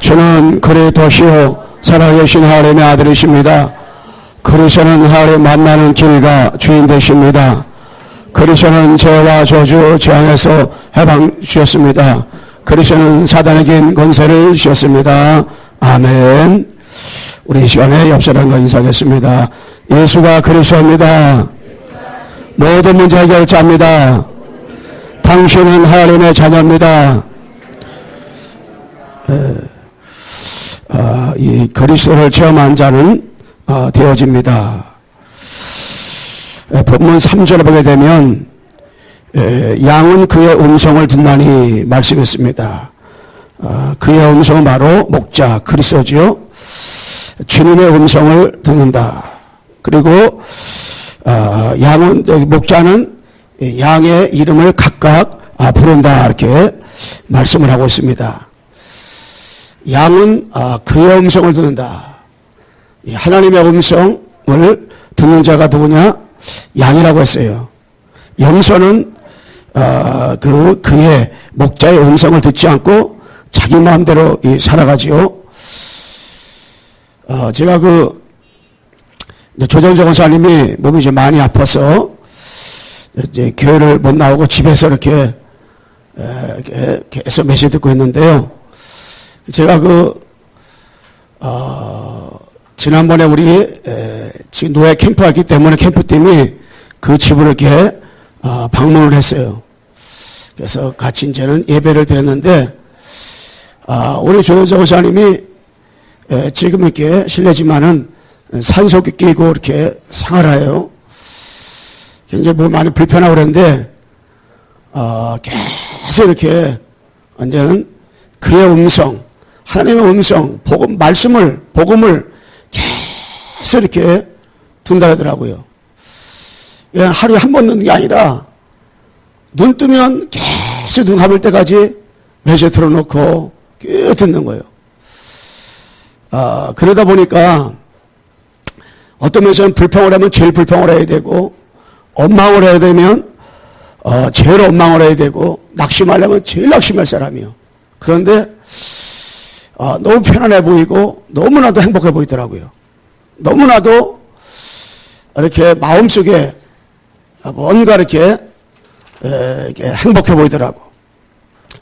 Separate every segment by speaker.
Speaker 1: 주는 그리스도시요 살아계신 하나님의 아들이십니다. 그리스도는 하나님 만나는 길과 주인 되십니다. 그리스도는 죄와 저주 재앙에서 해방 주셨습니다. 그리스도는 사단에게 권세를 주셨습니다. 아멘. 우리 이 시간에 옆 사람과 인사하겠습니다. 예수가 그리스도입니다. 모든 문제 해결자입니다. 당신은 하나님의 자녀입니다. 이 그리스도를 체험한 자는 되어집니다. 본문 3절을 보게 되면 양은 그의 음성을 듣나니 말씀했습니다. 그의 음성은 바로 목자 그리스도지요. 주님의 음성을 듣는다. 그리고 양은 목자는 양의 이름을 각각 부른다 이렇게 말씀을 하고 있습니다. 양은 그의 음성을 듣는다. 하나님의 음성을 듣는 자가 누구냐? 양이라고 했어요. 염소는 그의 목자의 음성을 듣지 않고 자기 마음대로 살아가지요. 제가 조정정 원사님이 몸이 이제 많이 아파서 이제 교회를 못 나오고 집에서 이렇게 계속 메시지 듣고 있는데요. 제가 지난번에 우리 지금 노예 캠프였기 때문에 캠프팀이 그 집을 이렇게 방문을 했어요. 그래서 같이 이제는 예배를 드렸는데 우리 조현정 목사님이 지금 이렇게 실례지만은 산소기 끼고 이렇게 생활해요. 굉장히 뭐 많이 불편하고 그랬는데 계속 이렇게 언제는 그의 음성, 하나님의 음성, 복음, 복음을 계속 이렇게 둔다 하더라고요. 하루에 한 번 듣는 게 아니라 눈 뜨면 계속 눈 감을 때까지 메시지 틀어놓고 계속 듣는 거예요. 그러다 보니까 어떤 면에서는 불평을 하면 제일 불평을 해야 되고, 원망을 해야 되면 제일 원망을 해야 되고, 낙심하려면 제일 낙심할 사람이요. 그런데 너무 편안해 보이고 너무나도 행복해 보이더라고요. 너무나도 이렇게 마음속에 뭔가 이렇게 행복해 보이더라고.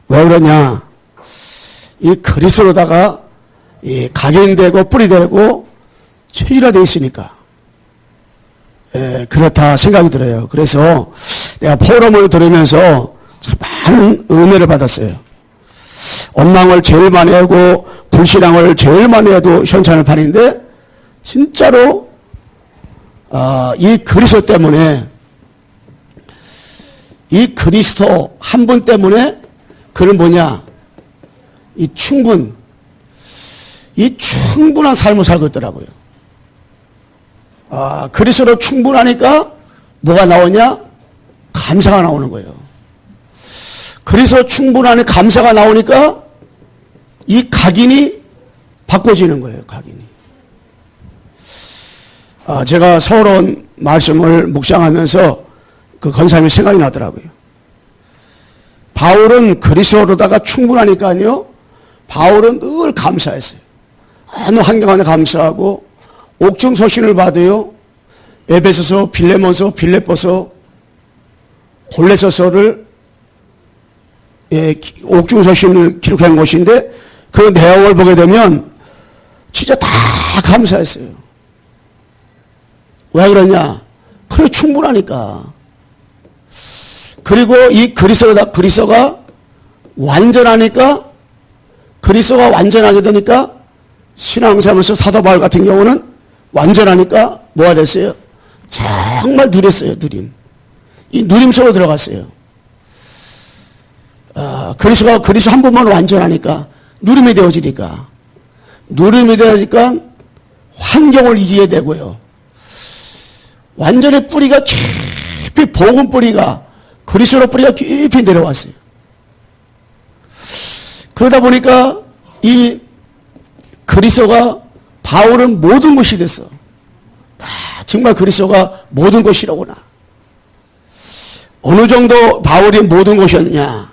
Speaker 1: 왜 그러냐? 이 그리스도로다가 이 각인되고 뿌리되고 체질화되어 있으니까 그렇다 생각이 들어요. 그래서 내가 포럼을 들으면서 참 많은 은혜를 받았어요. 원망을 제일 많이 하고 불신앙을 제일 많이 해도 현찬을 팔인데 진짜로 이 그리스도 때문에, 이 그리스도 한 분 때문에 그는 뭐냐? 이 충분한 삶을 살고 있더라고요. 그리스도로 충분하니까 뭐가 나오냐? 감사가 나오는 거예요. 그리스도 충분하니 감사가 나오니까 이 각인이 바꿔지는 거예요. 각인이. 제가 서울 온 말씀을 묵상하면서 그 권사님이 생각이 나더라고요. 바울은 그리스도로다가 충분하니까요. 바울은 늘 감사했어요. 어느 환경 안에 감사하고 옥중서신을 받아요. 에베소서, 빌레몬서, 빌립보서, 골로새서를 옥중서신을 기록한 것인데 그 내용을 보게 되면 진짜 다 감사했어요. 왜 그러냐? 그래 충분하니까. 그리고 이 그리스도가 완전하니까, 그리스도가 완전하게 되니까 신앙생활에서 사도 바울 같은 경우는 완전하니까 뭐가 됐어요? 정말 누렸어요. 이 누림 속으로 들어갔어요. 그리스도 한 번만 완전하니까 누림이 되어지니까 환경을 이기게 되고요. 완전히 뿌리가 깊이, 복음 뿌리가, 그리스도 뿌리가 깊이 내려왔어요. 그러다 보니까 이 그리스도가 바울은 모든 것이 됐어. 정말 그리스도가 모든 것이라구나. 어느 정도 바울이 모든 것이었느냐?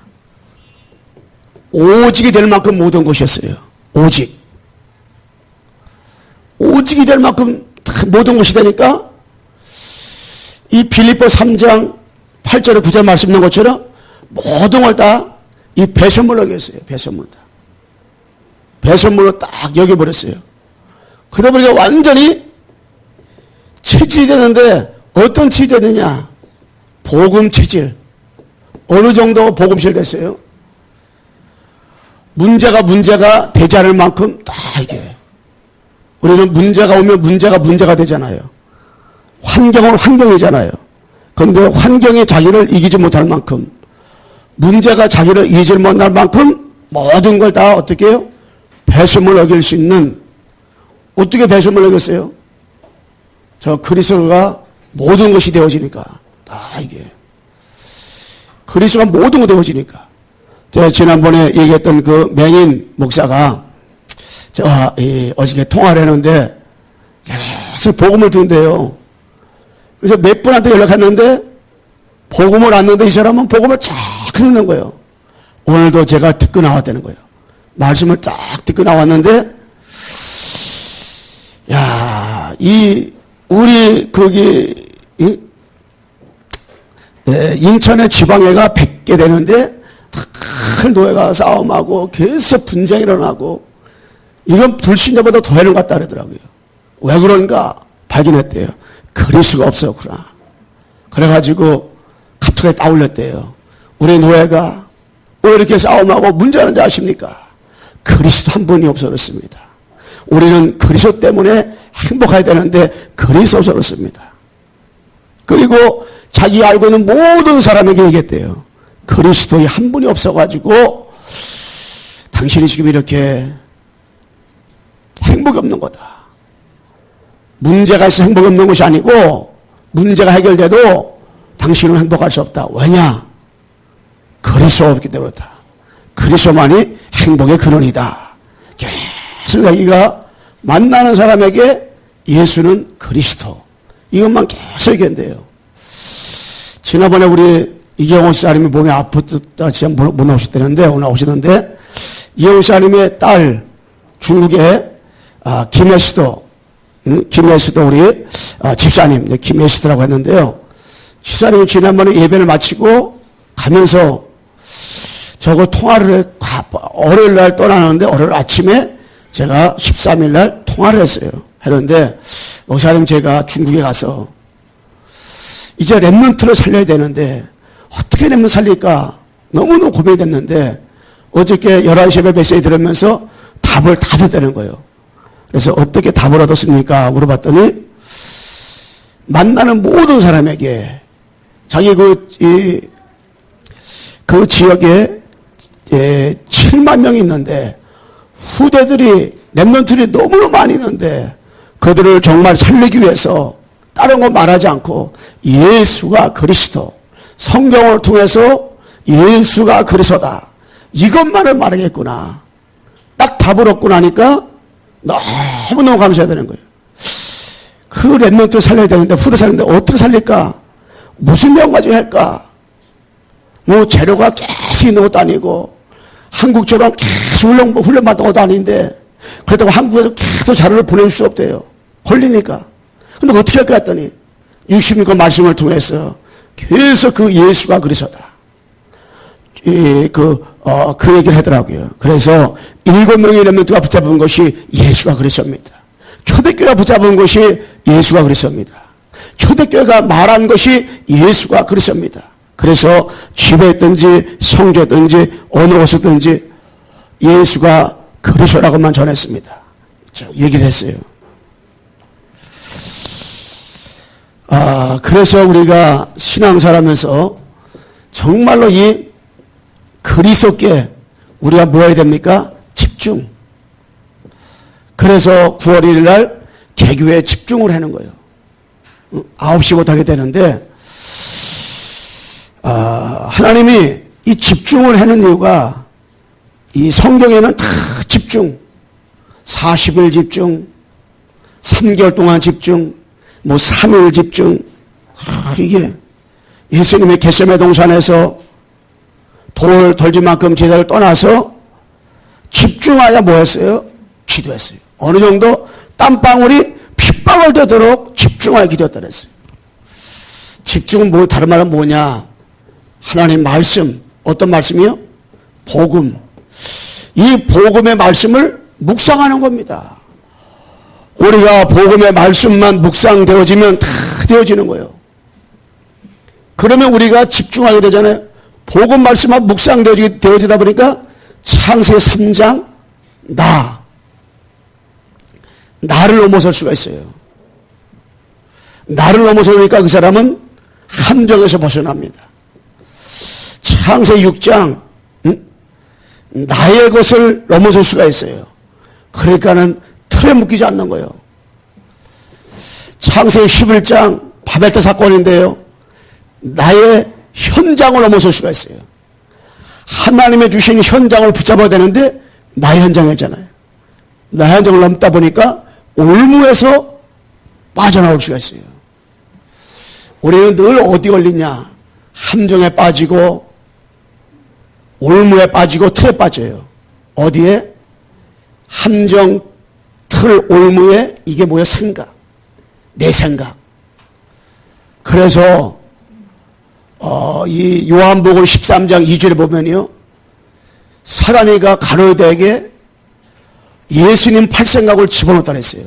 Speaker 1: 오직이 될 만큼 모든 것이었어요. 오직이 될 만큼 모든 것이 되니까 이 빌립보 3장 8절에 9절 말씀 있는 것처럼 모든 걸 다 이 배설물로 여겼어요. 배설물로 딱 여겨버렸어요. 그러다 보니까 완전히 체질이 되는데 어떤 체질이 되느냐? 복음 체질. 어느 정도 복음실 됐어요? 문제가 되지 않을 만큼 다 이게. 우리는 문제가 오면 문제가 되잖아요. 환경은 환경이잖아요. 그런데 환경이 자기를 이기지 못할 만큼, 문제가 자기를 이기지 못할 만큼 모든 걸 다 어떻게 해요? 배설물로 여길 수 있는, 어떻게 배설물로 여겼어요? 저 그리스도가 모든 것이 되어지니까. 다 이게. 그리스도가 모든 것이 되어지니까. 제가 지난번에 얘기했던 그 맹인 목사가 제가 어저께 통화를 했는데 계속 복음을 듣는데요. 그래서 몇 분한테 연락했는데 복음을 왔는데 이 사람은 복음을 쫙 듣는 거예요. 오늘도 제가 듣고 나왔다는 거예요. 말씀을 딱 듣고 나왔는데, 야, 우리 거기 인천의 지방회가 100개 되는데 큰 노예가 싸움하고 계속 분쟁이 일어나고, 이건 불신자보다 더 해는 것 같다 그러더라고요. 왜 그런가 발견했대요. 그리스도가 없었구나. 그래가지고 카톡에 따올렸대요. 우리 노예가 왜 이렇게 싸움하고 문제하는지 아십니까? 그리스도 한 분이 없어 그렇습니다. 우리는 그리스도 때문에 행복해야 되는데 그리스도 없어 그렇습니다. 그리고 자기가 알고 있는 모든 사람에게 얘기했대요. 그리스도의 한 분이 없어가지고 당신이 지금 이렇게 행복이 없는 거다. 문제가 있어 행복이 없는 것이 아니고 문제가 해결돼도 당신은 행복할 수 없다. 왜냐? 그리스도가 없기 때문에 그렇다. 그리스도만이 행복의 근원이다. 계속 자기가 만나는 사람에게 예수는 그리스도. 이것만 계속 얘기한대요. 지난번에 우리 이경호 씨아님이 몸이 아프다 진짜 못 나오셨다는데 오늘 오시는데, 이경호 씨아님의 딸 중국의 김혜수도 우리 집사님 김혜수도라고 했는데요. 집사님이 지난번에 예배를 마치고 가면서 저거 통화를 월요일 날 떠나는데 월요일 아침에 제가 13일 날 통화를 했어요. 했는데 목사님 제가 중국에 가서 이제 렘넌트를 살려야 되는데 어떻게 렘넌트 살릴까 너무너무 고민이 됐는데 어저께 11시에 메시지 들으면서 답을 다 듣다는 거예요. 그래서 어떻게 답을 얻었습니까? 물어봤더니 만나는 모든 사람에게 자기 그 지역에 7만 명이 있는데 후대들이 렘넌트들이 너무너무 많이 있는데 그들을 정말 살리기 위해서 다른 거 말하지 않고 예수가 그리스도, 성경을 통해서 예수가 그리스도다, 이것만을 말하겠구나, 딱 답을 얻고 나니까 너무너무 감사해야 되는 거예요. 그 렘넌트를 살려야 되는데 후대 살리는데 어떻게 살릴까? 무슨 내용 가지고 할까? 뭐 재료가 계속 있는 것도 아니고 한국처럼 계속 훈련받은 것도 아닌데 그렇다고 한국에서 계속 자료를 보내줄 수 없대요. 걸리니까. 근데 어떻게 할까 했더니 66권 말씀을 통해서 계속 그 예수가 그리스도다. 그 얘기를 하더라고요. 그래서 7명의 렘넌트가 붙잡은 것이 예수가 그리스도입니다. 초대교회가 붙잡은 것이 예수가 그리스도입니다. 초대교회가 말한 것이 예수가 그리스도입니다. 그래서 집에 있든지 성조든지 어느 곳이든지 예수가 그리스도라고만 전했습니다. 얘기를 했어요. 그래서 우리가 신앙생활하면서 정말로 이 그리스도께 우리가 뭐 해야 됩니까? 집중. 그래서 9월 1일 날 개교에 집중을 하는 거예요. 9시부터 하게 되는데 하나님이 이 집중을 하는 이유가 이 성경에는 다 집중, 40일 집중, 3개월 동안 집중, 뭐 3일 집중, 이게 예수님의 겟세마네 동산에서 돌 덜지만큼 제자를 떠나서 집중하여 뭐 했어요? 기도했어요. 어느 정도 땀방울이 핏방울 되도록 집중하여 기도했다 그랬어요. 집중은 뭐 다른 말은 뭐냐? 하나님 말씀. 어떤 말씀이요? 복음. 이 복음의 말씀을 묵상하는 겁니다. 우리가 복음의 말씀만 묵상되어지면 다 되어지는 거예요. 그러면 우리가 집중하게 되잖아요. 복음 말씀만 묵상되어지다 보니까 창세기 3장 나를 넘어설 수가 있어요. 나를 넘어서니까 그 사람은 함정에서 벗어납니다. 창세기 6장 나의 것을 넘어설 수가 있어요. 그러니까는 틀에 묶이지 않는 거예요. 창세기 11장 바벨탑 사건인데요. 나의 현장을 넘어설 수가 있어요. 하나님의 주신 현장을 붙잡아야 되는데 나의 현장이잖아요. 나의 현장을 넘다 보니까 올무에서 빠져나올 수가 있어요. 우리는 늘 어디 걸리냐? 함정에 빠지고 올무에 빠지고 틀에 빠져요. 어디에? 함정, 틀, 올무에 이게 뭐야? 생각. 내 생각. 그래서 이 요한복음 13장 2절에 보면요. 사단이가 가로대에게 예수님 팔생각을 집어넣었다 그랬어요.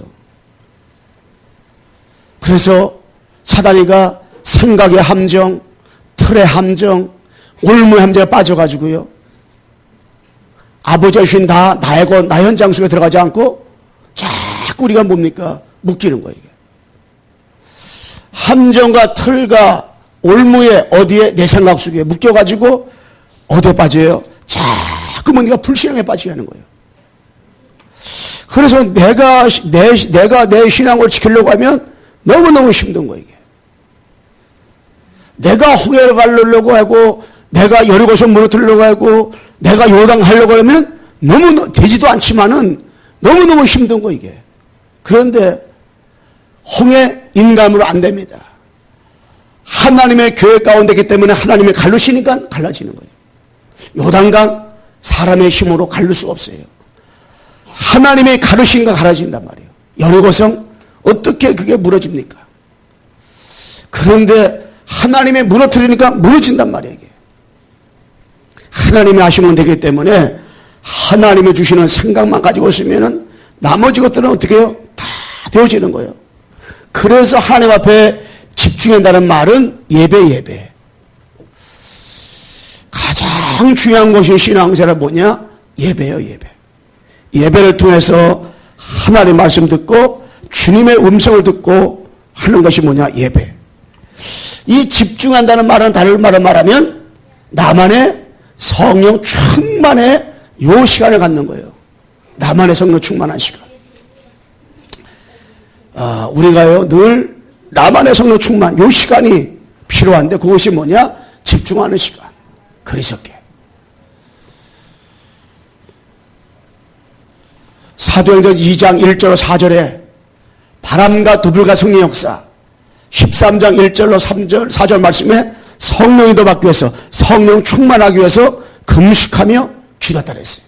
Speaker 1: 그래서 사단이가 생각의 함정, 틀의 함정, 올무의 함정에 빠져가지고요. 아버지가 주신 다 나의 것, 나 현장 속에 들어가지 않고 자꾸 우리가 뭡니까? 묶이는 거예요. 함정과 틀과 올무에 어디에? 내 생각 속에 묶여가지고 어디에 빠져요? 자꾸 뭔가 불신앙에 빠지게 하는 거예요. 그래서 내가 내 신앙을 지키려고 하면 너무너무 힘든 거예요. 이게. 내가 홍해를 가려고 하고 내가 여리고서 무너뜨리려고 하고 내가 요당하려고 하면 너무 되지도 않지만은 너무너무 힘든 거 이게. 그런데 홍해 인간으로 안 됩니다. 하나님의 교회 가운데 있기 때문에 하나님이 갈르시니까 갈라지는 거예요. 요단강 사람의 힘으로 갈릴 수가 없어요. 하나님의 가르신가 갈라진단 말이에요. 여리고성 어떻게 그게 무너집니까? 그런데 하나님의 무너뜨리니까 무너진단 말이에요. 이게. 하나님이 하시면 되기 때문에 하나님이 주시는 생각만 가지고 있으면은 나머지 것들은 어떻게 해요? 다 되어지는 거예요. 그래서 하나님 앞에 집중한다는 말은 예배. 가장 중요한 것이 신앙생활 뭐냐? 예배예요, 예배. 예배를 통해서 하나님의 말씀 듣고 주님의 음성을 듣고 하는 것이 뭐냐? 예배. 이 집중한다는 말은 다른 말로 말하면 나만의 성령 충만의 요 시간을 갖는 거예요. 나만의 성령 충만한 시간. 우리가요 늘 나만의 성령 충만 요 시간이 필요한데 그것이 뭐냐? 집중하는 시간. 그리스도께. 사도행전 2장 1절로 4절에 바람과 두들과 성령 역사 13장 1절로 3절 4절 말씀에 성령이 더 받기 위해서 성령 충만하기 위해서 금식하며 기도했다 그랬어요.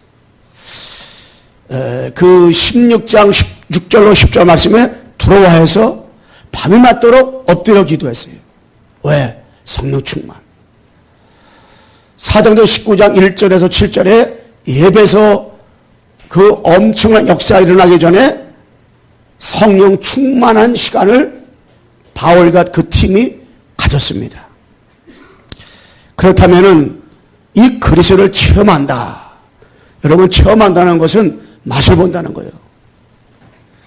Speaker 1: 그 16장 6절로 10절 말씀에 두려워해서 밤이 맞도록 엎드려 기도했어요. 왜? 성령 충만. 사도행전 19장 1절에서 7절에 예배에서 그 엄청난 역사가 일어나기 전에 성령 충만한 시간을 바울과 그 팀이 가졌습니다. 그렇다면은 이 그리스도를 체험한다. 여러분 체험한다는 것은 맛을 본다는 거예요.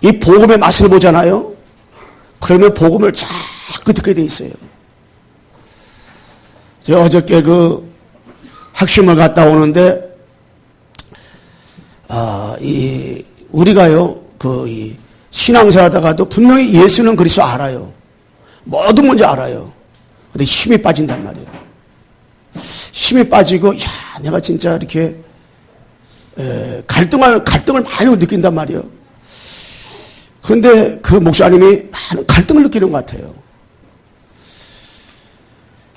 Speaker 1: 이 복음의 맛을 보잖아요. 그러면 복음을 자꾸 듣게 돼 있어요. 제가 어저께 그 학심을 갔다 오는데 우리가요 이 신앙생활하다가도 분명히 예수는 그리스도 알아요. 뭐든 뭔지 알아요. 근데 힘이 빠진단 말이에요. 힘이 빠지고 내가 진짜 이렇게 갈등을 많이 느낀단 말이에요. 그런데 그 목사님이 많은 갈등을 느끼는 것 같아요.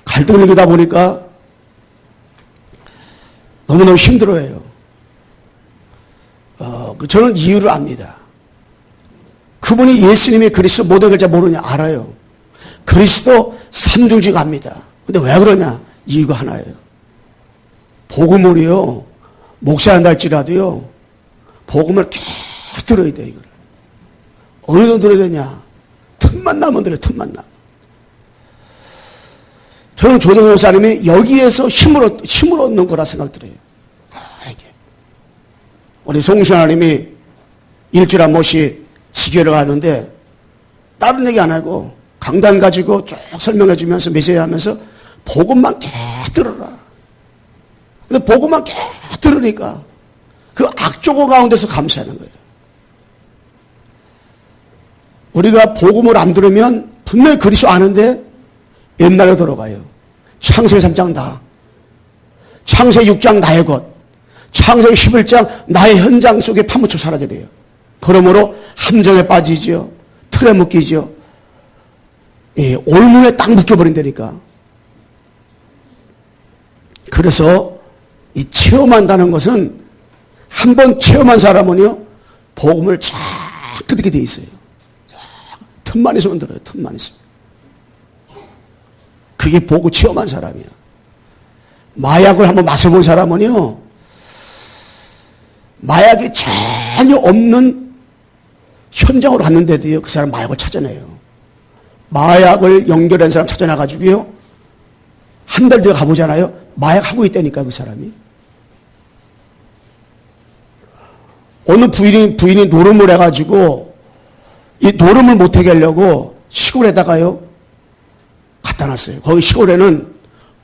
Speaker 1: 갈등을 느끼다 보니까 너무너무 힘들어해요. 저는 이유를 압니다. 그분이 예수님이 그리스도 모든 걸 잘 모르냐? 알아요. 그리스도 삼중직 압니다. 근데 왜 그러냐? 이유가 하나예요. 복음을요, 목사한다 할지라도요, 복음을 계속 들어야 돼, 이거를. 어느 정도 들어야 되냐? 틈만 나면 들어요, 틈만 나면. 저는 조정 목사님이 여기에서 힘을 얻는 거라 생각들어요. 이렇게. 우리 송수 하나님이 일주일에 한 번씩 지교를 가는데, 다른 얘기 안 하고, 강단 가지고 쭉 설명해 주면서 메시지 하면서, 복음만 계속 들어라. 근데 복음만 계속 들으니까, 그 악조거 가운데서 감사하는 거예요. 우리가 복음을 안 들으면 분명히 그리스도 아는데 옛날에 돌아가요. 창세기 3장 나, 창세기 6장 나의 것, 창세기 11장 나의 현장 속에 파묻혀 살아게 돼요. 그러므로 함정에 빠지죠. 틀에 묶이죠. 예, 올무에 딱 묶여버린다니까. 그래서 이 체험한다는 것은 한번 체험한 사람은요, 복음을 자꾸 듣게 돼 있어요. 틈만 있으면 들어요. 틈만 있으면. 그게 보고 체험한 사람이야. 마약을 한번 맛을 본 사람은요, 마약이 전혀 없는 현장으로 갔는데도요, 그 사람 마약을 찾아내요. 마약을 연결한 사람 찾아나가지고요, 한 달 뒤에 가보잖아요. 마약하고 있다니까, 그 사람이. 어느 부인이 노름을 해가지고, 이 노름을 못하게 하려고 시골에다가요, 갖다 놨어요. 거기 시골에는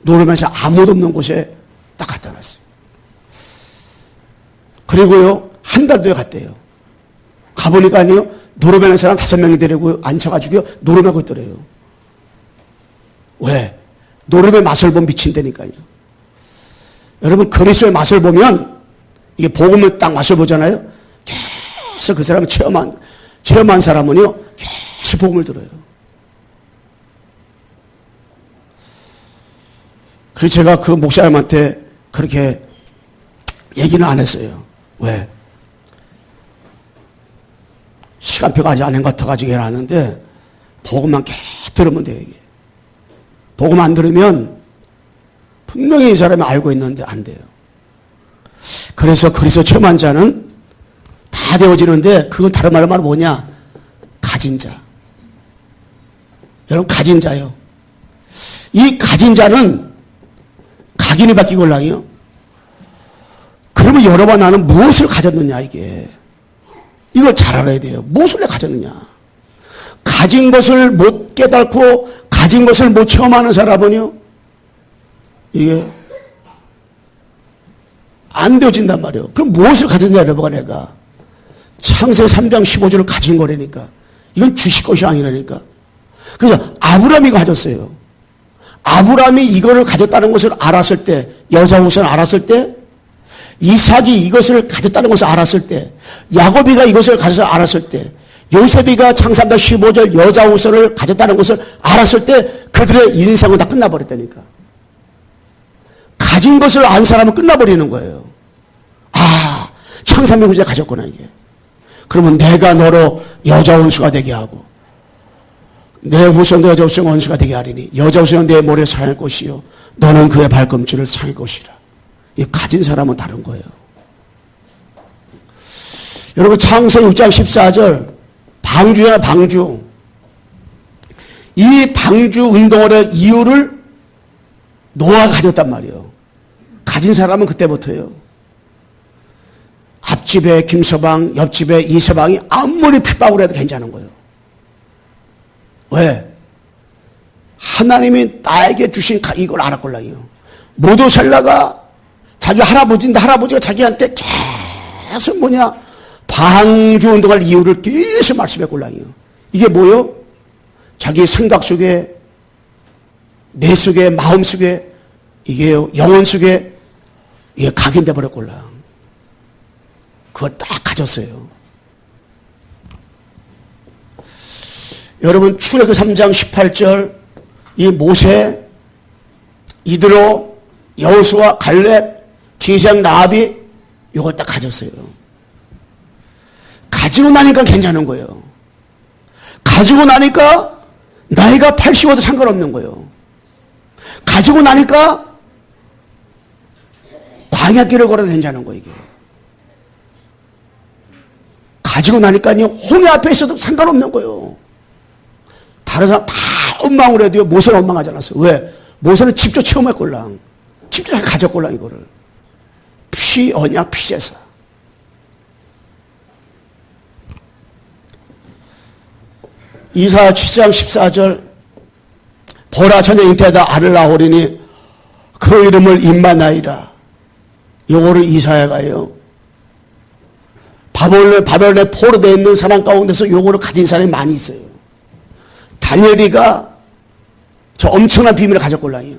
Speaker 1: 노름에서 아무도 없는 곳에 딱 갖다 놨어요. 그리고요, 한 달 뒤에 갔대요. 가보니까요, 노름하는 사람 5명이 데리고 앉혀가지고요, 노름하고 있더래요. 왜? 노름의 맛을 보면 미친다니까요. 여러분, 그리스도의 맛을 보면, 이게 복음을 딱 맛을 보잖아요. 계속 그 사람을 체험한 사람은요, 계속 복음을 들어요. 그래서 제가 그 목사님한테 그렇게 얘기는 안 했어요. 왜? 시간표가 아직 안 한 것 같아가지고 해놨는데, 복음만 계속 들으면 돼요, 이게. 복음 안 들으면, 분명히 이 사람이 알고 있는데 안 돼요. 그래서 그리스도 체험한 자는 다 되어지는데, 그건 다른 말로 말하면 뭐냐? 가진 자. 여러분, 가진 자요. 이 가진 자는 각인이 바뀌고 올라요. 그러면 여러분 나는 무엇을 가졌느냐, 이게. 이걸 잘 알아야 돼요. 무엇을 내가 가졌느냐. 가진 것을 못 깨닫고 가진 것을 못 체험하는 사람은요, 이게 안 되어진단 말이에요. 그럼 무엇을 가졌느냐, 여러분가 내가. 창세기 3장 15절을 가진 거라니까. 이건 주식 것이 아니라니까. 그래서 아브라함이 가졌어요. 아브라함이 이거를 가졌다는 것을 알았을 때, 여자 옷을 알았을 때, 이삭이 이것을 가졌다는 것을 알았을 때, 야곱이가 이것을 가져서 알았을 때, 요셉이가 창세기 15절 여자 옷을 가졌다는 것을 알았을 때, 그들의 인생은 다 끝나버렸다니까. 가진 것을 안 사람은 끝나버리는 거예요. 아, 창세기 구제 가졌구나, 이게. 그러면 내가 너로 여자 원수가 되게 하고, 내 후손도 여자 후손 원수가 되게 하리니, 여자 후손은 내 모래 상할 것이요, 너는 그의 발꿈치를 상할 것이라. 이 가진 사람은 다른 거예요. 여러분, 창세기 6장 14절, 방주야, 방주. 이 방주 운동을 할 이유를 노아가 가졌단 말이에요. 가진 사람은 그때부터예요. 앞집에 김서방, 옆집에 이서방이 아무리 핍박을 해도 괜찮은 거예요. 왜? 하나님이 나에게 주신 이걸 알았걸랑요. 모도살라가 자기 할아버지인데 할아버지가 자기한테 계속 방주 운동할 이유를 계속 말씀했걸랑요. 이게 뭐요? 자기 생각 속에, 내 속에, 마음 속에, 이게요, 영혼 속에 이게 각인돼 버렸걸랑. 그걸 딱 가졌어요. 여러분, 출애굽기 3장 18절, 이 모세, 이드로, 여호수아, 갈렙, 기생 라합이 이걸 딱 가졌어요. 가지고 나니까 괜찮은 거예요. 가지고 나니까 나이가 85도 상관없는 거예요. 가지고 나니까 광야길을 걸어도 괜찮은 거예요. 이게. 가지고 나니까요 홍해 앞에 있어도 상관없는 거예요. 다른 사람 다 원망을 해도요 모세는 원망하지 않았어요. 왜? 모세는 직접 체험했걸랑 직접 가졌걸랑 이거를. 피 언약 피제사. 이사야 7장 14절 보라 처녀 잉태하다 아를 낳으리니 그 이름을 임마나이라. 요거를 이사야가요 바벨론에 포로되어 있는 사람 가운데서 요거를 가진 사람이 많이 있어요. 다니엘이가 저 엄청난 비밀을 가졌걸랑요.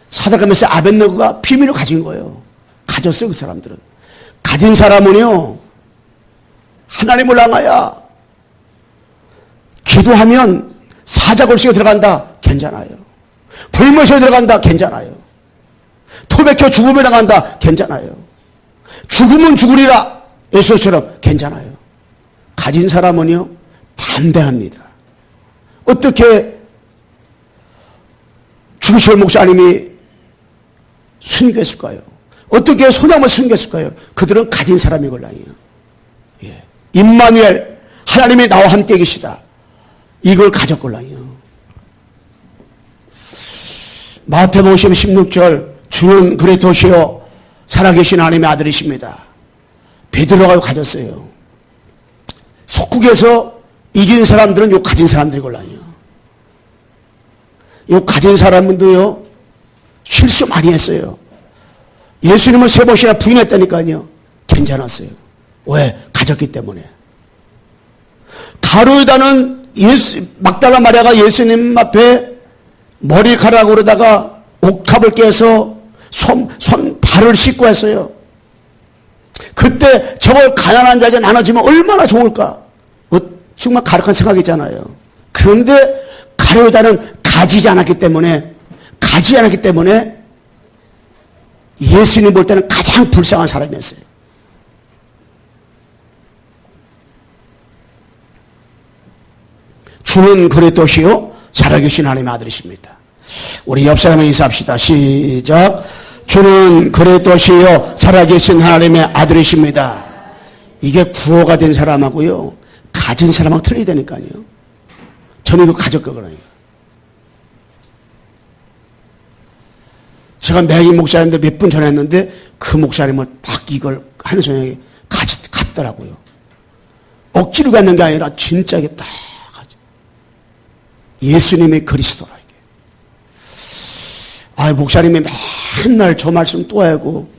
Speaker 1: 사드락 메삭 아벳느고가 비밀을 가진 거예요. 가졌어요. 그 사람들은. 가진 사람은요 하나님을 향하여 기도하면 사자골식에 들어간다 괜찮아요. 불못에 들어간다 괜찮아요. 토백혀 죽음에 나간다 괜찮아요. 죽으면 죽으리라 예수처럼 괜찮아요. 가진 사람은요 담대합니다. 어떻게 주기철 목사님이 순교했을까요? 어떻게 소나무를 순교했을까요? 그들은 가진 사람이걸랑요. 예. 임마누엘 하나님이 나와 함께 계시다. 이걸 가졌걸랑요. 마태복음 16절 주는 그리스도시요 살아계신 하나님의 아들이십니다. 베드로가 가졌어요. 속국에서 이긴 사람들은 요 가진 사람들이걸랑요. 요 가진 사람들도요 실수 많이 했어요. 예수님을 3번이나 부인했다니까요. 괜찮았어요. 왜? 가졌기 때문에. 가룟유다는 막달라 마리아가 예수님 앞에 머리카락으로다가 옥탑을 깨서 발을 씻고 했어요. 그때 저걸 가난한 자에게 나눠주면 얼마나 좋을까? 정말 가혹한 생각이잖아요. 그런데 가룟유다는 가지 않았기 때문에 예수님 볼 때는 가장 불쌍한 사람이었어요. 주는 그리스도시요 살아계신 하나님의 아들이십니다. 우리 옆 사람에 인사합시다. 시작. 주는 그리스도시요 살아계신 하나님의 아들이십니다. 이게 구호가 된 사람하고요 가진 사람하고 틀리다니까요. 저는 이거 가졌거든요. 제가 매기 목사님들 몇 분 전했는데 그 목사님은 딱 이걸 하는 저녁에 갔더라고요. 억지로 갖는 게 아니라 진짜 이게 딱 가죠. 예수님의 그리스도라 이게. 아 목사님이 맨날 저 말씀 또 하고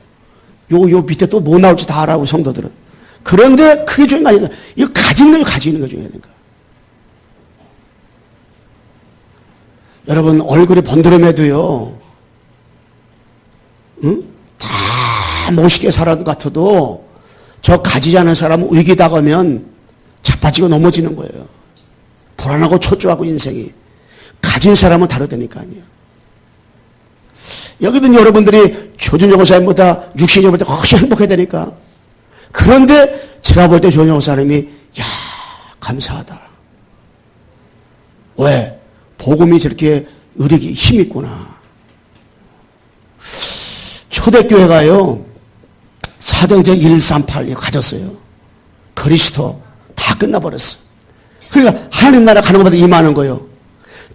Speaker 1: 요 밑에 또 뭐 나올지 다 알아고 성도들은. 그런데 그게 중요한 게 아니라 이거 가지는 거 가지는 거 중요하니까. 여러분 얼굴이 번드름해도요. 응? 다 멋있게 살아도 같아도 저 가지지 않은 사람은 위기 다가오면 자빠지고 넘어지는 거예요. 불안하고 초조하고 인생이. 가진 사람은 다르다니까요. 여기든 여러분들이 조준영 목사님보다 육신적으로 훨씬 행복해야 되니까. 그런데 제가 볼 때 조준영 목사님이 야 감사하다. 왜? 복음이 저렇게 의력이 힘 있구나. 초대교회가요 사도행전 138 가졌어요. 그리스도 다 끝나버렸어. 그러니까 하나님 나라 가는 것보다 임하는 거예요.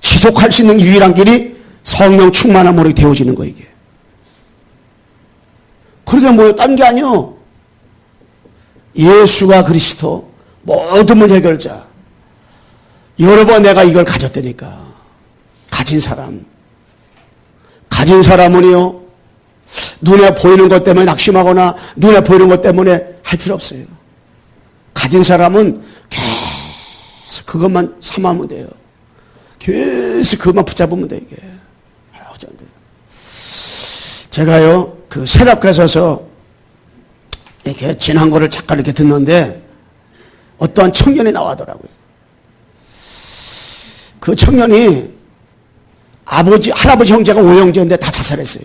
Speaker 1: 지속할 수 있는 유일한 길이 성령 충만함으로 되어지는 거예요. 이게. 그러니까 뭐예요? 딴 게 아니요. 예수가 그리스도 모든 문 해결자. 여러 번 내가 이걸 가졌다니까. 가진 사람은요 눈에 보이는 것 때문에 낙심하거나 눈에 보이는 것 때문에 할 필요 없어요. 가진 사람은 계속 그것만 삼하면 돼요. 계속 그것만 붙잡으면 돼 이게. 제가요 그 세락교에 서서 이렇게 지난 거를 잠깐 이렇게 듣는데 어떠한 청년이 나와더라고요. 그 청년이 할아버지 형제가 5형제인데 다 자살했어요.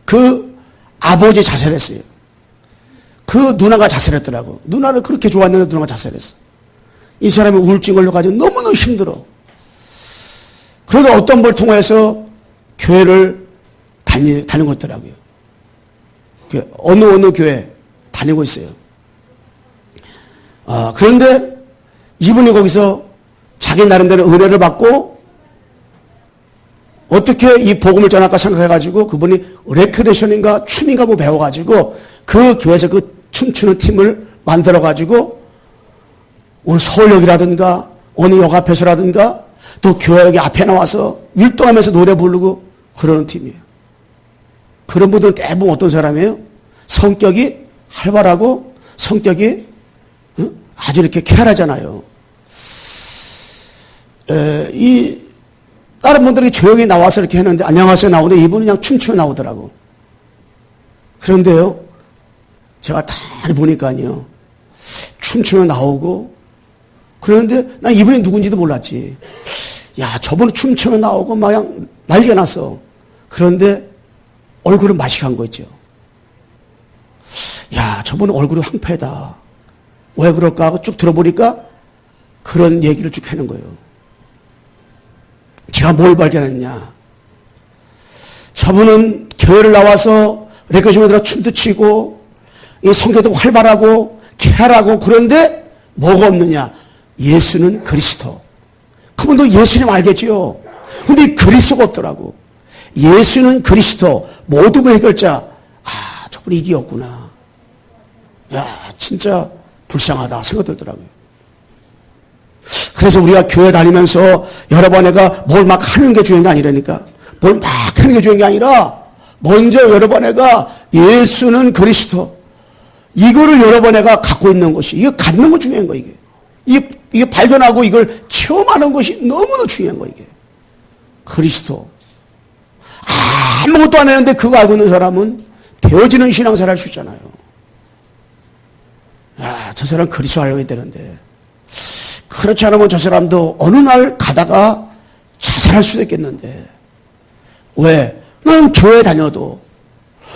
Speaker 1: 그 아버지 자살했어요. 그 누나가 자살했더라고. 누나를 그렇게 좋아했는데 누나가 자살했어. 이 사람이 우울증 걸려가지고 너무너무 힘들어. 그러다 어떤 걸 통해서 교회를 다니고 있더라고요. 어느 교회 다니고 있어요. 그런데 이분이 거기서 자기 나름대로 은혜를 받고 어떻게 이 복음을 전할까 생각해가지고 그분이 레크레이션인가 춤인가 뭐 배워가지고 그 교회에서 그 춤추는 팀을 만들어가지고 오늘 서울역이라든가 어느 역 앞에서라든가 또 교회 앞에 나와서 율동하면서 노래 부르고 그러는 팀이에요. 그런 분들은 대부분 어떤 사람이에요? 성격이 활발하고 성격이 아주 이렇게 쾌활하잖아요. 다른 분들이 조용히 나와서 이렇게 했는데 안녕하세요 나오는데 이분은 그냥 춤추며 나오더라고. 그런데요, 제가 다 보니까요, 춤추며 나오고 그런데 난 이분이 누군지도 몰랐지. 야, 저분은 춤추며 나오고 막 그냥 난리가 났어. 그런데 얼굴은 마식한 거 있죠. 야, 저분은 얼굴이 황폐다. 왜 그럴까 하고 쭉 들어보니까 그런 얘기를 쭉 하는 거예요. 제가 뭘 발견했냐. 저분은 교회를 나와서 레크레이션에 들어 춤도 추고 이 성격도 활발하고 쾌활하고 그런데 뭐가 없느냐. 예수는 그리스도. 그분도 예수님 알겠지요. 근데 그리스도가 없더라고. 예수는 그리스도 모든 해결자. 저분이 이게 없구나. 야, 진짜 불쌍하다 생각 들더라고요. 그래서 우리가 교회 다니면서 여러 번 내가 뭘 막 하는 게 중요한 게 아니라니까. 뭘 막 하는 게 중요한 게 아니라 먼저 여러 번 내가 예수는 그리스도 이거를 여러 번 내가 갖고 있는 것이, 이거 갖는 거 중요한 거 이게. 이게 발견하고 이걸 체험하는 것이 너무나 중요한 거 이게. 그리스도. 아무것도 안 했는데 그거 알고 있는 사람은 되어지는 신앙생활 할 수 있잖아요. 야, 저 사람 그리스도 알아야 되는데. 그렇지 않으면 저 사람도 어느 날 가다가 자살할 수도 있겠는데. 왜? 난 교회 다녀도.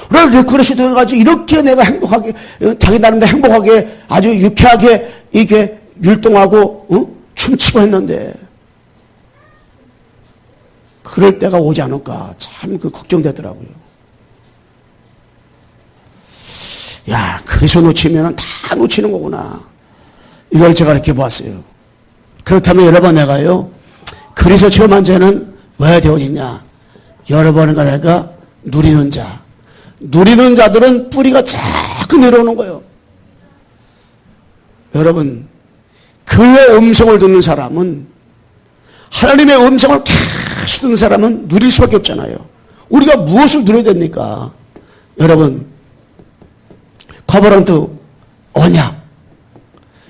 Speaker 1: 왜 레크레이션도 해가지고 이렇게 내가 행복하게, 자기 나름대로 행복하게 아주 유쾌하게 이게 율동하고, 춤추고 했는데. 그럴 때가 오지 않을까. 참 걱정되더라고요. 야, 그리스도 놓치면 다 놓치는 거구나. 이걸 제가 이렇게 보았어요. 그렇다면 여러분 내가요, 그리스도 체험한 자는 왜 되어지냐? 여러분 내가 누리는 자. 누리는 자들은 뿌리가 자꾸 내려오는 거예요. 여러분, 그의 음성을 듣는 사람은, 하나님의 음성을 계속 듣는 사람은 누릴 수밖에 없잖아요. 우리가 무엇을 누려야 됩니까? 여러분, 커버런트 언약.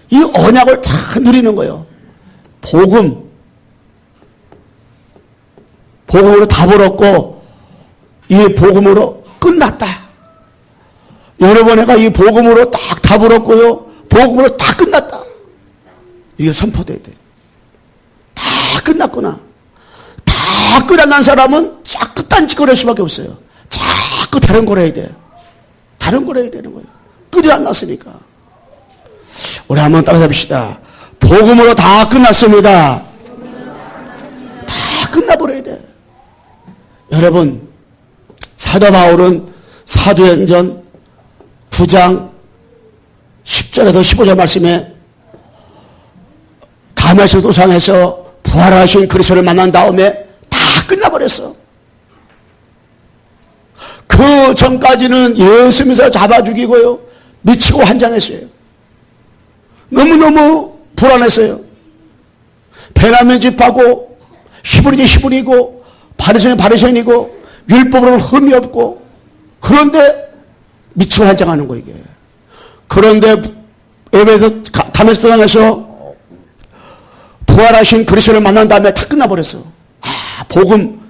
Speaker 1: 이 언약을 다 누리는 거예요. 복음으로 답을 얻고 이 복음으로 끝났다. 여러분 내가 이 복음으로 딱 답을 얻고요, 복음으로 다 끝났다. 이게 선포돼야 돼. 다 끝났구나. 다 끝난 사람은 자꾸 딴짓거릴 수밖에 없어요. 자꾸 다른 걸 해야 돼. 다른 걸 해야 되는 거예요. 끝이 안 났으니까. 우리 한번 따라잡읍시다. 복음으로 다 끝났습니다. 다 끝나버려야 돼. 여러분, 사도 바울은 사도행전 9장 10절에서 15절 말씀에 다메섹 도상에서 부활하신 그리스도를 만난 다음에 다 끝나버렸어. 그 전까지는 예수 믿어서 잡아 죽이고요, 미치고 환장했어요. 너무너무 불안했어요. 베냐민 집하고 히브리지 히브리고 바리새인 바리새인이고 율법으로는 흠이 없고, 그런데 미치고 환장하는 거 이게. 그런데 에베소 다메섹 도상에서 부활하신 그리스도를 만난 다음에 다 끝나버렸어. 복음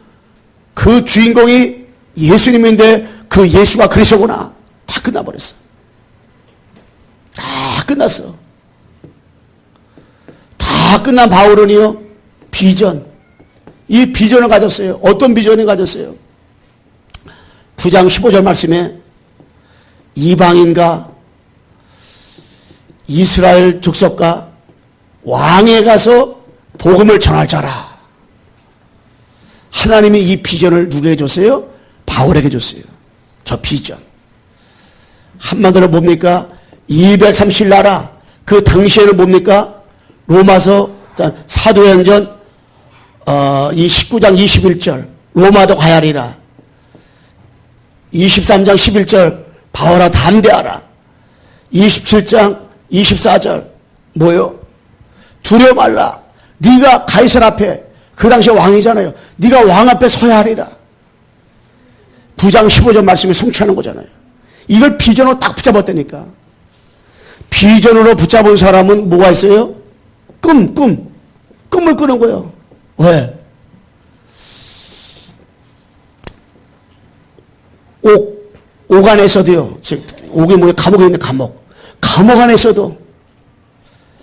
Speaker 1: 그 주인공이 예수님인데 그 예수가 그리스도구나. 다 끝나버렸어. 다 끝났어. 다 끝난 바울은요, 비전, 이 비전을 가졌어요. 어떤 비전을 가졌어요? 9장 15절 말씀에 이방인과 이스라엘 족속과 왕에 가서 복음을 전할 자라. 하나님이 이 비전을 누구에게 줬어요? 바울에게 줬어요. 저 비전. 한마디로 뭡니까? 230 나라. 그 당시에는 뭡니까? 로마서 사도행전 이 19장 21절 로마도 가야리라. 23장 11절 바울아 담대하라. 27장 24절 뭐요? 두려워 말라. 네가 가이사라 앞에, 그 당시에 왕이잖아요. 네가 왕 앞에 서야 하리라. 9장 15절 말씀이 성취하는 거잖아요. 이걸 비전으로 딱 붙잡았다니까. 비전으로 붙잡은 사람은 뭐가 있어요? 꿈을 꾸는 거예요. 왜? 옥 안에서도요. 옥이 뭐예요? 감옥에 있는 감옥 안에서도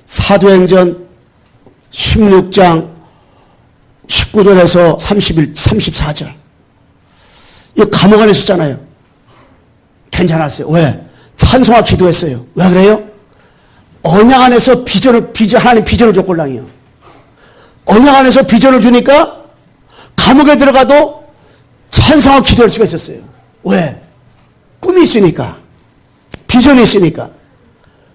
Speaker 1: 사도행전 16장 19절에서 34절 이 감옥 안에 있었잖아요. 괜찮았어요. 왜? 찬송하 기도했어요. 왜 그래요? 언약 안에서 하나님 비전을 줬걸랑이요. 언약 안에서 비전을 주니까 감옥에 들어가도 찬송하 기도할 수가 있었어요. 왜? 꿈이 있으니까. 비전이 있으니까.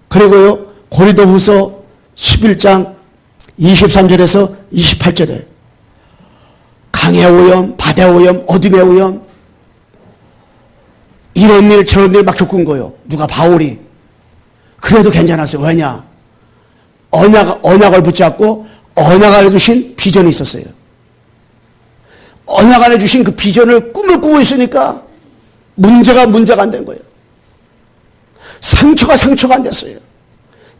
Speaker 1: 그리고요, 고린도후서 11장 23절에서 28절에 강의 오염, 바다의 오염, 어둠의 오염, 이런 일 저런 일 막 겪은 거예요. 누가? 바울이. 그래도 괜찮았어요. 왜냐? 언약을 붙잡고 언약 안에 주신 비전이 있었어요. 언약 안에 주신 그 비전을 꿈을 꾸고 있으니까 문제가 안 된 거예요. 상처가 안 됐어요.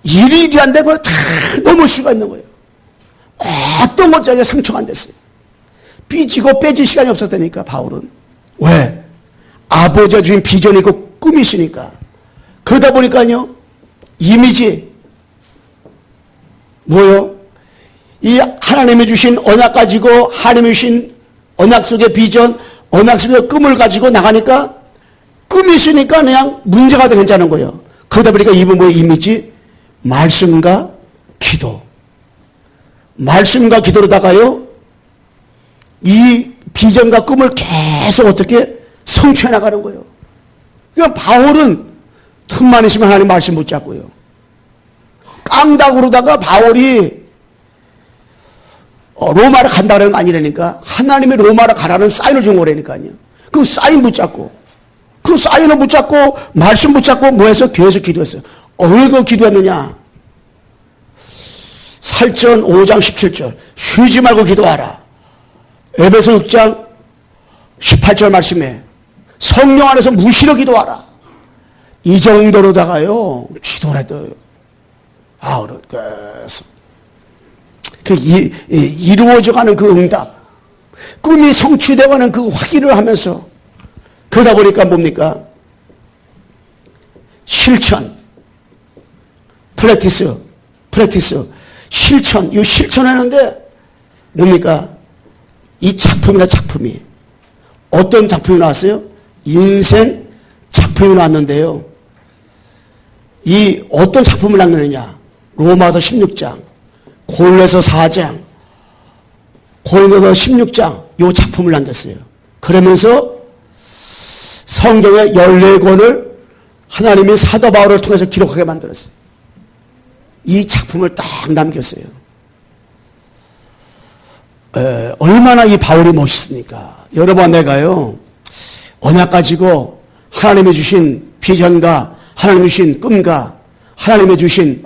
Speaker 1: 일이 안 되고 다 넘을 수가 있는 거예요. 어떤 것자기가 상처가 안 됐어요. 삐지고 빼질 시간이 없었다니까, 바울은. 왜? 아버지가 주신 비전이 있고 꿈이 있으니까. 그러다 보니까요, 이미지, 뭐요? 이 하나님이 주신 언약 가지고, 하나님이 주신 언약 속의 비전, 언약 속의 꿈을 가지고 나가니까, 꿈이 있으니까 그냥 문제가 더 괜찮은 거예요. 그러다 보니까 이분 뭐예요? 이미지? 말씀과 기도. 말씀과 기도로다가요, 이 비전과 꿈을 계속 어떻게 성취해 나가는 거예요. 그러니까 바울은 틈만 있으면 하나님 말씀 붙잡고요. 깡다구로다가 바울이 로마를 간다는 건 아니라니까. 하나님이 로마를 가라는 사인을 준 거라니까요. 그 사인 붙잡고, 그 사인을 붙잡고, 말씀 붙잡고, 뭐 해서 계속 기도했어요. 왜 그 기도했느냐? 살전 5장 17절. 쉬지 말고 기도하라. 에베소 6장 18절 말씀에 성령 안에서 무시로 기도하라. 이 정도로다가요, 기도를 했어요. 바울은 계속. 이루어져가는 그 응답, 꿈이 성취되어가는 그 확인을 하면서, 그러다 보니까 뭡니까? 실천, 프랙티스, 실천, 이 실천하는데 뭡니까? 이 작품이 어떤 작품이 나왔어요? 인생 작품이 나왔는데요. 이 어떤 작품을 남기느냐? 로마서 16장, 고린도서 4장, 고린도서 16장 이 작품을 남겼어요. 그러면서 성경의 14권을 하나님이 사도 바울을 통해서 기록하게 만들었어요. 이 작품을 딱 남겼어요. 얼마나 이 바울이 멋있습니까? 여러분, 내가요, 언약 가지고 하나님이 주신 비전과 하나님이 주신 꿈과 하나님이 주신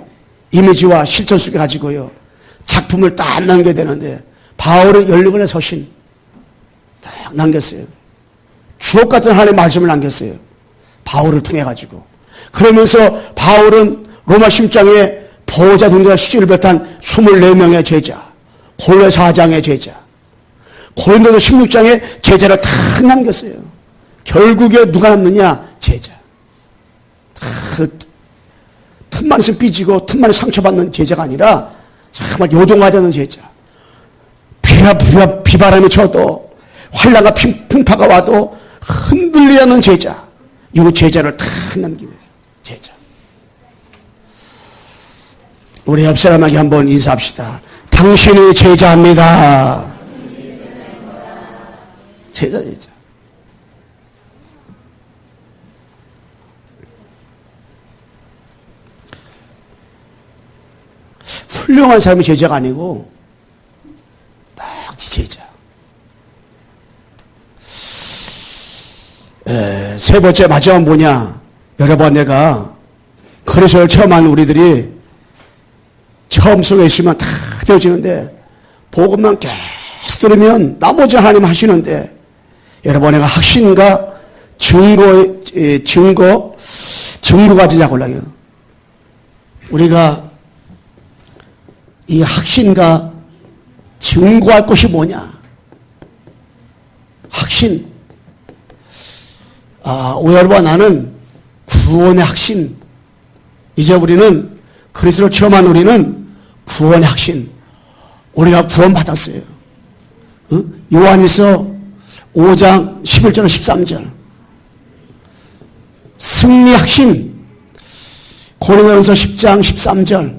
Speaker 1: 이미지와 실천 속에 가지고요, 작품을 딱 남겨야 되는데, 바울은 14권의 서신 딱 남겼어요. 주옥 같은 하나님의 말씀을 남겼어요. 바울을 통해 가지고. 그러면서 바울은 로마 10장에 보호자 등과 시주를 비롯한 24명의 제자, 고린도 4장의 제자, 고린도서 16장에 제자를 다 남겼어요. 결국에 누가 남느냐? 제자. 틈만 있으면 삐지고 틈만 있으면 상처받는 제자가 아니라 정말 요동하자는 제자. 비바람이 쳐도 환란과 풍파가 와도 흔들리지 않는 제자. 이 제자를 다 남기고 제자. 우리 옆 사람에게 한번 인사합시다. 당신이 제자입니다. 제자. 훌륭한 사람이 제자가 아니고 딱 제자. 세 번째 마지막은 뭐냐? 여러분, 내가 그리스도를 처음 한 우리들이 처음 속에 있으면 다 되어지는데 복음만 계속 들으면 나머지 하나님 하시는데, 여러분, 내가 확신과 증거가 되자고 올라요. 우리가 이 확신과 증거할 것이 뭐냐? 확신. 여러분, 나는 구원의 확신. 이제 우리는 그리스도를 처음 한 우리는 구원의 확신. 우리가 구원받았어요. 요한일서 5장 11절 13절. 승리 확신. 고린도전서 10장 13절.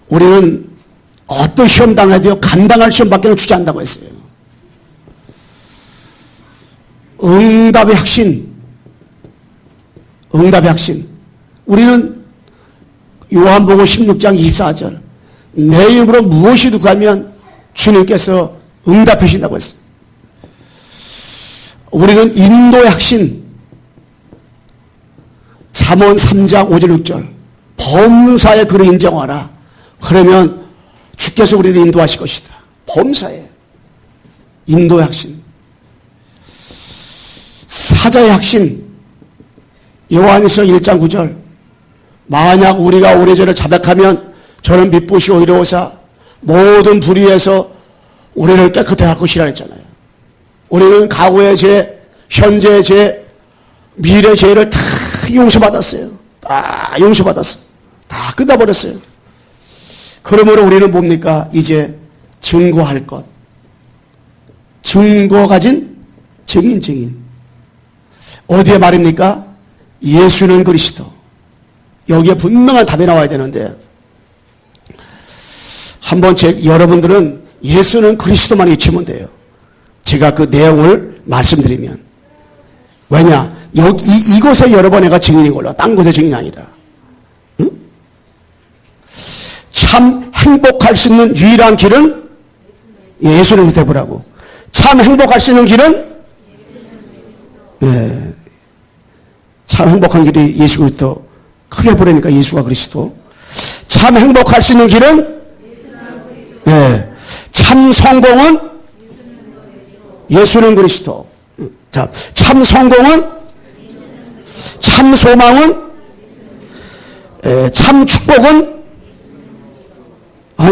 Speaker 1: 우리는 어떤 시험 당해도 감당할 시험밖에 주지 않는다고 했어요. 응답의 확신. 응답의 확신. 우리는 요한복음 16장 24절. 내 이름으로 무엇이든 구하면 주님께서 응답해 주신다고 했어요. 우리는 인도의 확신. 잠언 3장 5절 6절. 범사에 그를 인정하라. 그러면 주께서 우리를 인도하실 것이다. 범사에. 인도의 확신. 사자의 확신. 요한일서 1장 9절. 만약 우리가 우리 죄를 자백하면 저는 미쁘시오 이르오사 모든 불의에서 우리를 깨끗해 할 것이라 했잖아요. 우리는 과거의 죄, 현재의 죄, 미래의 죄를 다 용서받았어요. 다 용서받았어. 다 끝나버렸어요. 그러므로 우리는 뭡니까? 이제 증거할 것. 증거 가진 증인. 어디에 말입니까? 예수는 그리스도. 여기에 분명한 답이 나와야 되는데, 한번 여러분들은 예수는 그리스도만 잊히면 돼요. 제가 그 내용을 말씀드리면. 왜냐? 이곳에 여러 번 내가 증인인 걸로, 딴 곳에 증인이 아니라. 응? 참 행복할 수 있는 유일한 길은 예수는 그리스도 보라고. 참 행복할 수 있는 길은 참 행복한 길이 예수 그리스도. 크게 보라니까 예수가 그리스도. 참 행복할 수 있는 길은 참 성공은 예수는 그리스도. 자, 참 성공은, 참 소망은, 참 축복은,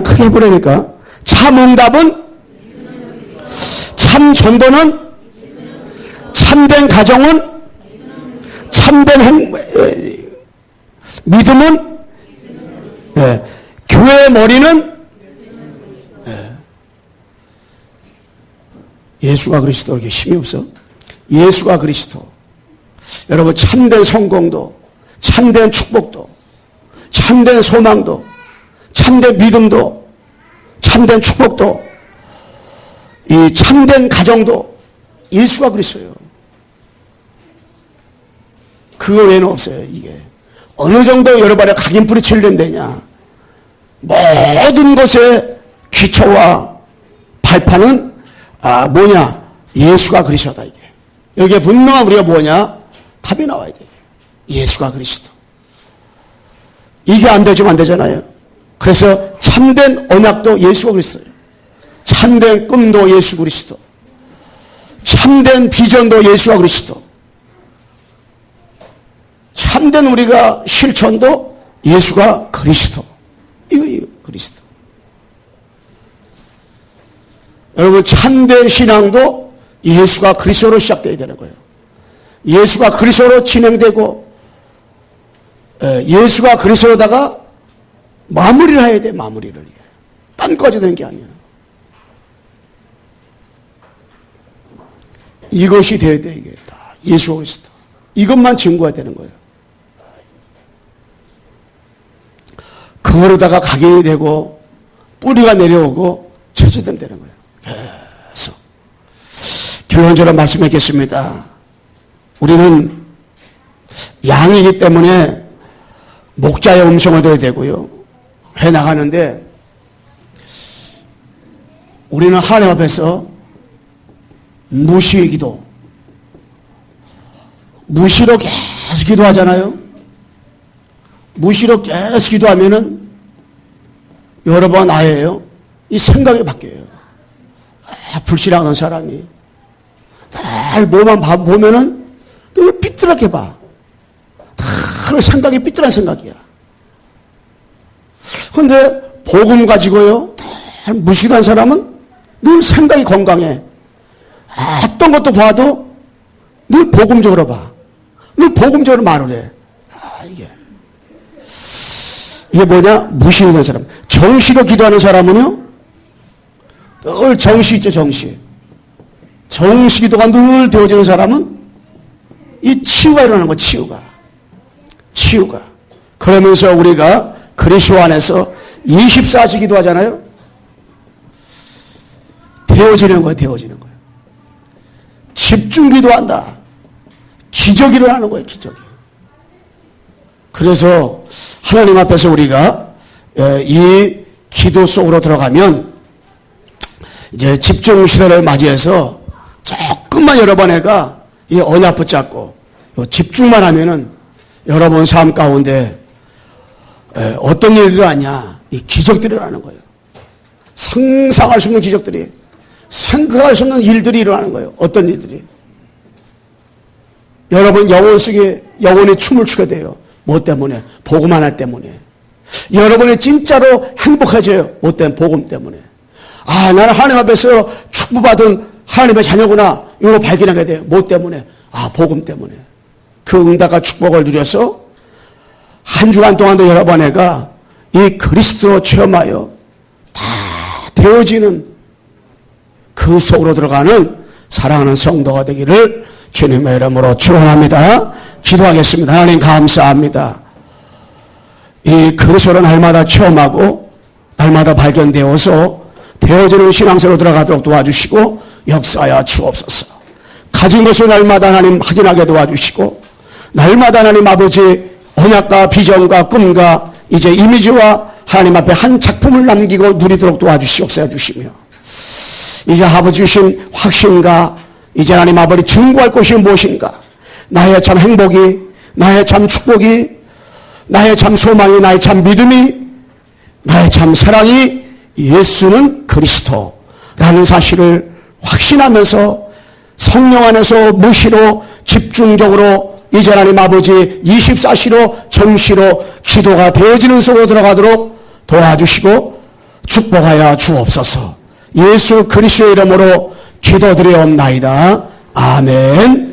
Speaker 1: 크게 보라니까. 참 응답은, 참 전도는, 참된 가정은, 참된 믿음은, 교회의 머리는, 예수가 그리스도. 이렇게 힘이 없어? 예수가 그리스도. 여러분, 참된 성공도, 참된 축복도, 참된 소망도, 참된 믿음도, 참된 축복도, 이 참된 가정도 예수가 그리스도예요. 그거 외에는 없어요. 이게 어느 정도 여러분의 각인풀이 칠련되냐. 모든 것의 기초와 발판은 뭐냐? 예수가 그리스도다. 이게 여기에 분명한 우리가 뭐냐? 답이 나와야 돼. 예수가 그리스도. 이게 안 되지면 안 되잖아요. 그래서 참된 언약도 예수가 그리스도예요. 참된 꿈도 예수 그리스도. 참된 비전도 예수가 그리스도. 참된 우리가 실천도 예수가 그리스도. 이거 그리스도. 여러분, 참된 신앙도 예수가 그리스도로 시작되어야 되는 거예요. 예수가 그리스도로 진행되고, 예수가 그리스도로다가 마무리를 해야 돼. 마무리를. 딴 거지 되는 게 아니야. 이것이 되어야 돼. 이게 다 예수 그리스도. 이것만 증거해야 되는 거예요. 그러다가 각인이 되고 뿌리가 내려오고 죄짓는 되는 거예요. 계속. 결론적으로 말씀하겠습니다. 우리는 양이기 때문에 목자의 음성을 들어야 되고요. 해나가는데 우리는 하나님 앞에서 무시의 기도, 무시로 계속 기도하잖아요. 무시로 계속 기도하면은 여러분 아예요. 이 생각이 바뀌어요. 불신하는 사람이 날 뭐만 보면은 늘 삐뚤하게 봐. 다 생각이 삐뚤한 생각이야. 근데 복음 가지고요, 다 무시한 사람은 늘 생각이 건강해. 어떤 것도 봐도 늘 복음적으로 봐. 늘 복음적으로 말을 해. 이게 뭐냐? 무시하는 사람. 정시로 기도하는 사람은요, 늘 정시 있죠, 정시. 정시 기도가 늘 되어지는 사람은 이 치유가 일어나는 거, 치유가. 그러면서 우리가 그리스도 안에서 24시 기도하잖아요. 되어지는 거예요. 집중 기도한다. 기적이 일어나는 거예요, 기적이. 그래서 하나님 앞에서 우리가 이 기도 속으로 들어가면 이제 집중 시대를 맞이해서 조금만 여러분애가 이 언약 붙잡고 집중만 하면은 여러분 삶 가운데 어떤 일이 일어나냐, 이 기적들이 일어나는 거예요. 상상할 수 없는 기적들이, 생각할 수 없는 일들이 일어나는 거예요. 어떤 일들이. 여러분 영혼 속에 영혼이 춤을 추게 돼요. 뭐 때문에? 복음 하나 때문에. 여러분이 진짜로 행복해져요. 뭐 때문에? 복음 때문에. 아, 나는 하나님 앞에서 축복받은 하나님의 자녀구나. 이걸 발견하게 돼요. 뭐 때문에? 아, 복음 때문에. 그 응답과 축복을 누려서 한 주간 동안도 여러분애가 이 그리스도로 체험하여 다 되어지는 그 속으로 들어가는 사랑하는 성도가 되기를 주님의 이름으로 축원합니다. 기도하겠습니다. 하나님 감사합니다. 이 그리스도를 날마다 체험하고 날마다 발견되어서 되어지는 신앙생활로 들어가도록 도와주시고 역사하여 주옵소서. 가진 것을 날마다 하나님 확인하게 도와주시고 날마다 하나님 아버지 언약과 비전과 꿈과 이제 이미지와 하나님 앞에 한 작품을 남기고 누리도록 도와주시고 역사해 주시며 이제 아버지 주신 확신과 이제 하나님 아버지 증거할 것이 무엇인가, 나의 참 행복이, 나의 참 축복이, 나의 참 소망이, 나의 참 믿음이, 나의 참 사랑이 예수는 그리스도라는 사실을 확신하면서 성령 안에서 무시로 집중적으로 이제 하나님 아버지 24시로 정시로 기도가 되어지는 속으로 들어가도록 도와주시고 축복하여 주옵소서. 예수 그리스도의 이름으로 기도드리옵나이다. 아멘.